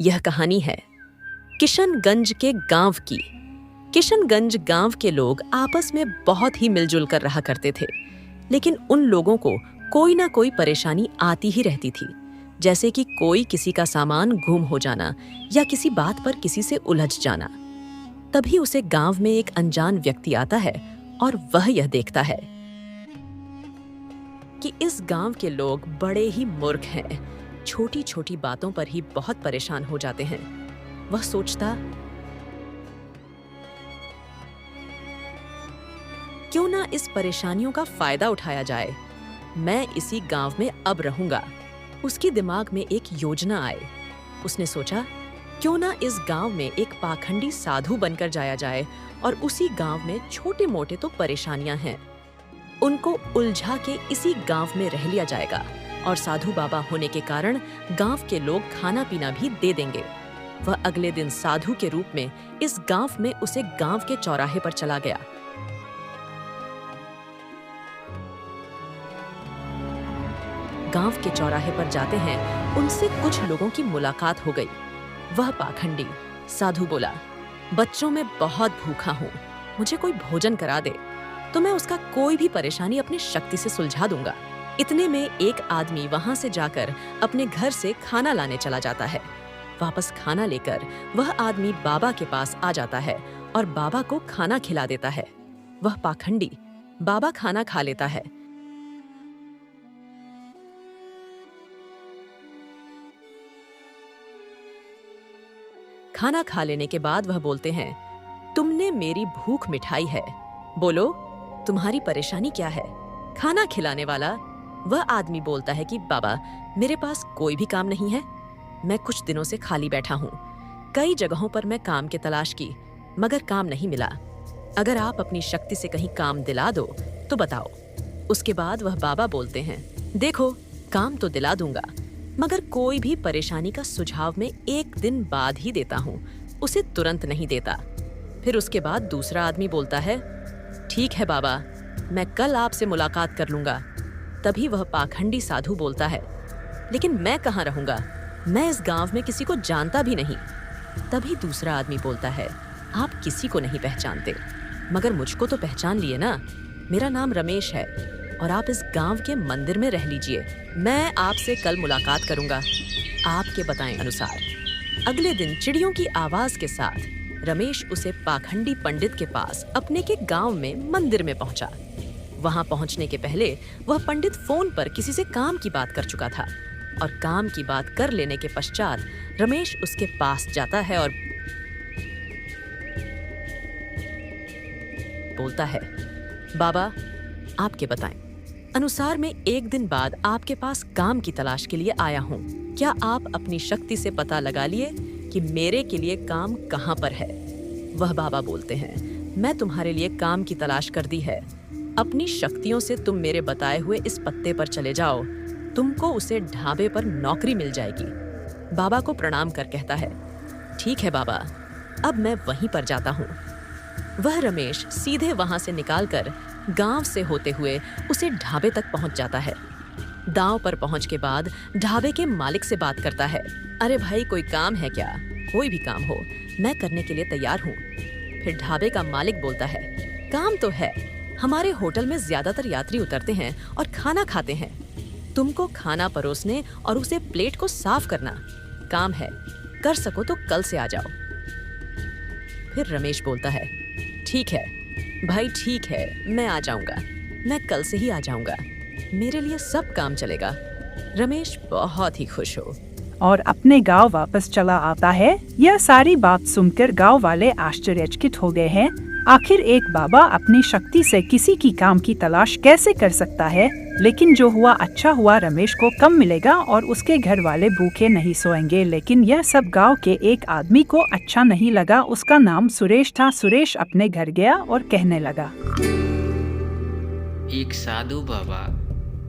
यह कहानी है किशनगंज के गांव की। किशनगंज गांव के लोग आपस में बहुत ही मिलजुल कर रहा करते थे, लेकिन उन लोगों को कोई ना कोई परेशानी आती ही रहती थी, जैसे कि कोई किसी का सामान गुम हो जाना या किसी बात पर किसी से उलझ जाना। तभी उसे गांव में एक अनजान व्यक्ति आता है और वह यह देखता है कि इस गांव के लोग बड़े ही मूर्ख हैं, छोटी छोटी बातों पर ही बहुत परेशान हो जाते हैं। वह सोचता, क्यों ना इस परेशानियों का फायदा उठाया जाए, मैं इसी गांव में अब रहूंगा। उसके दिमाग में एक योजना आई। उसने सोचा, क्यों ना इस गांव में एक पाखंडी साधु बनकर जाया जाए और उसी गांव में छोटे मोटे तो परेशानियां हैं, उनको उलझा के इसी गांव में रह लिया जाएगा और साधु बाबा होने के कारण गांव के लोग खाना पीना भी दे देंगे। वह अगले दिन साधु के रूप में इस गांव में उसे गांव के चौराहे पर चला गया। गांव के चौराहे पर जाते हैं, उनसे कुछ लोगों की मुलाकात हो गई। वह पाखंडी साधु बोला, बच्चों में बहुत भूखा हूँ, मुझे कोई भोजन करा दे तो मैं उसका कोई भी परेशानी अपनी शक्ति से सुलझा दूंगा। इतने में एक आदमी वहां से जाकर अपने घर से खाना लाने चला जाता है। वापस खाना लेकर वह आदमी बाबा के पास आ जाता है और बाबा को खाना खिला देता है। वह पाखंडी बाबा खाना खा लेता है। खाना खा लेने के बाद वह बोलते हैं, तुमने मेरी भूख मिठाई है, बोलो तुम्हारी परेशानी क्या है। खाना खिलाने वाला वह आदमी बोलता है कि बाबा, मेरे पास कोई भी काम नहीं है, मैं कुछ दिनों से खाली बैठा हूँ। कई जगहों पर मैं काम की तलाश की, मगर काम नहीं मिला। अगर आप अपनी शक्ति से कहीं काम दिला दो तो बताओ। उसके बाद वह बाबा बोलते हैं, देखो काम तो दिला दूंगा, मगर कोई भी परेशानी का सुझाव मैं एक दिन बाद ही देता हूँ, उसे तुरंत नहीं देता। फिर उसके बाद दूसरा आदमी बोलता है, ठीक है बाबा, मैं कल आपसे मुलाकात कर लूंगा। तभी वह पाखंडी साधु बोलता है, लेकिन मैं कहाँ रहूंगा, मैं इस गांव में किसी को जानता भी नहीं। तभी दूसरा आदमी बोलता है, आप किसी को नहीं पहचानते, मगर मुझको तो पहचान लिए ना, मेरा नाम रमेश है और आप इस गांव के मंदिर में रह लीजिए, मैं आपसे कल मुलाकात करूंगा। आपके बताएं अनुसार अगले दिन चिड़ियों की आवाज के साथ रमेश उसे पाखंडी पंडित के पास अपने के गांव में मंदिर में पहुंचा। वहां पहुंचने के पहले वह पंडित फोन पर किसी से काम की बात कर चुका था और काम की बात कर लेने के पश्चात रमेश उसके पास जाता है और बोलता है, बाबा आपके बताएं अनुसार मैं एक दिन बाद आपके पास काम की तलाश के लिए आया हूँ। क्या आप अपनी शक्ति से पता लगा लिए कि मेरे के लिए काम कहाँ पर है? वह बाबा बोलते हैं, मैं तुम्हारे लिए काम की तलाश कर दी है। अपनी शक्तियों से तुम मेरे बताए हुए इस पत्ते पर चले जाओ, तुमको उसे ढाबे पर नौकरी मिल जाएगी। बाबा को प्रणाम कर कहता है, ठीक है बाबा, अब मैं वहीं पर जाता हूँ। वह रमेश सीधे वहां से निकालकर गांव से होते हुए उसे ढाबे तक पहुंच जाता है। दांव पर पहुंच के बाद ढाबे के मालिक से बात करता है, अरे भाई कोई काम है क्या? कोई भी काम हो मैं करने के लिए तैयार हूँ। फिर ढाबे का मालिक बोलता है, काम तो है, हमारे होटल में ज्यादातर यात्री उतरते हैं और खाना खाते हैं, तुमको खाना परोसने और उसे प्लेट को साफ करना काम है, कर सको तो कल से आ जाओ। फिर रमेश बोलता है, ठीक है भाई, ठीक है, मैं आ जाऊंगा, मैं कल से ही आ जाऊंगा, मेरे लिए सब काम चलेगा। रमेश बहुत ही खुश हो और अपने गांव वापस चला आता है। यह सारी बात सुनकर गांव वाले आश्चर्यचकित हो गए हैं। आखिर एक बाबा अपनी शक्ति से किसी की काम की तलाश कैसे कर सकता है? लेकिन जो हुआ अच्छा हुआ, रमेश को कम मिलेगा और उसके घर वाले भूखे नहीं सोएंगे। लेकिन यह सब गांव के एक आदमी को अच्छा नहीं लगा। उसका नाम सुरेश था। सुरेश अपने घर गया और कहने लगा, एक साधु बाबा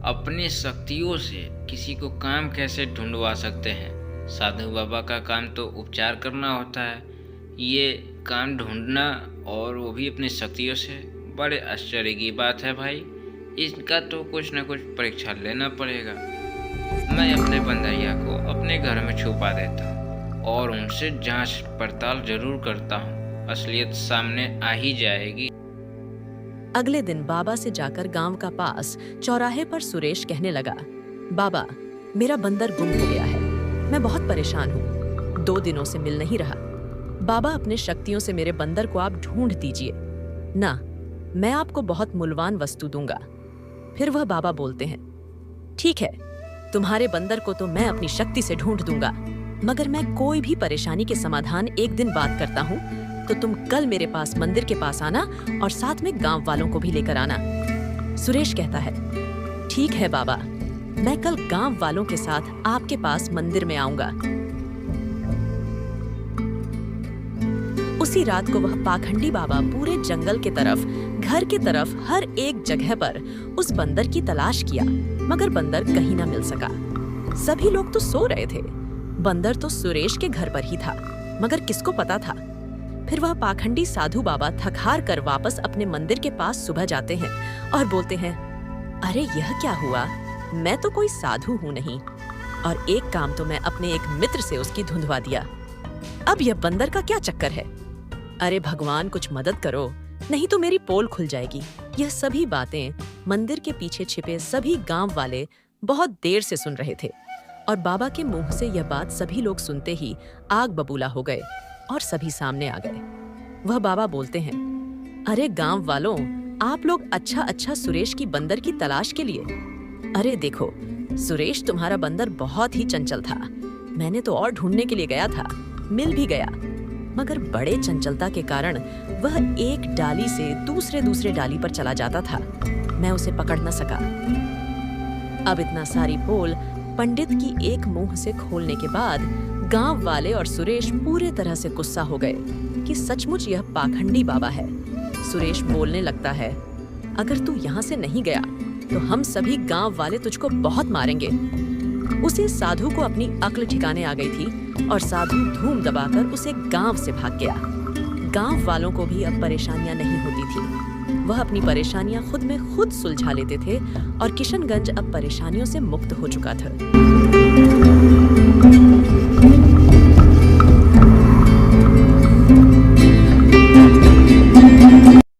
अपनी शक्तियों से किसी को काम कैसे ढूंढवा सकते हैं? साधु बाबा का काम तो उपचार करना होता है, ये काम ढूंढना और वो भी अपनी शक्तियों से, बड़े आश्चर्य की बात है भाई। इसका तो कुछ न कुछ परीक्षा लेना पड़ेगा। मैं अपने बंदैया को अपने घर में छुपा देता हूँ और उनसे जांच पड़ताल जरूर करता हूँ। असलियत सामने आ ही जाएगी। अगले दिन बाबा से जाकर गांव का पास चौराहे पर सुरेश कहने लगा, बाबा, मेरा बंदर गुम हो गया है। मैं बहुत परेशान हूँ, 2 दिनों से मिल नहीं रहा। बाबा, अपने शक्तियों से मेरे बंदर को आप ढूंढ दीजिए ना, मैं आपको बहुत मूल्यवान वस्तु दूंगा। फिर वह बाबा बोलते हैं, ठीक है, तुम्हारे बंदर को तो मैं अपनी शक्ति से ढूंढ दूंगा, मगर मैं कोई भी परेशानी के समाधान एक दिन बात करता हूँ, तो तुम कल मेरे पास मंदिर के पास आना और साथ में गांव वालों को भी लेकर आना। सुरेश कहता है, ठीक है बाबा, मैं कल गांव वालों के साथ आपके पास मंदिर में आऊंगा। उसी रात को वह पाखंडी बाबा पूरे जंगल के तरफ, घर के तरफ, हर एक जगह पर उस बंदर की तलाश किया, मगर बंदर कहीं न मिल सका। सभी लोग तो सो रहे थे। बंदर तो सुरेश के घर पर ही था, मगर किसको पता था। फिर वह पाखंडी साधु बाबा थक हार कर वापस अपने मंदिर के पास सुबह जाते हैं और बोलते हैं, अरे यह क्या हुआ, मैं तो कोई साधु हूँ नहीं, और एक काम तो मैं अपने एक मित्र से उसकी धुंधवा दिया। अब यह बंदर का क्या चक्कर है। अरे भगवान, कुछ मदद करो, नहीं तो मेरी पोल खुल जाएगी। यह सभी बातें मंदिर के पीछे छिपे सभी गांव वाले बहुत देर से सुन रहे थे, और बाबा के मुंह से यह बात सभी लोग सुनते ही आग बबूला हो गए और सभी सामने आ गए। वह बाबा बोलते हैं, अरे गांव वालों, आप लोग अच्छा सुरेश की बंदर की तलाश के लिए। अरे देखो, सुरेश तुम्हारा बंदर बहुत ही चंचल था। मैंने तो और ढूंढने के लिए गया था, मिल भी गया, मगर बड़े चंचलता के कारण वह एक डाली से दूसरे डाली पर चला जाता था। मैं उसे पकड़ न सका। अब इतना सारी पोल पंडित की एक मुंह से खोलने के बाद गांव वाले और सुरेश पूरे तरह से गुस्सा हो गए कि सचमुच यह पाखंडी बाबा है। सुरेश बोलने लगता है, अगर तू यहाँ से नहीं गया तो हम सभी गांव वाले तुझको बहुत मारेंगे। उसे साधु को अपनी अक्ल ठिकाने आ गई थी और साधु धूम दबाकर उसे गांव से भाग गया। गांव वालों को भी अब परेशानियां नहीं होती थी। वह अपनी परेशानियां खुद में खुद सुलझा लेते थे और किशनगंज अब परेशानियों से मुक्त हो चुका था।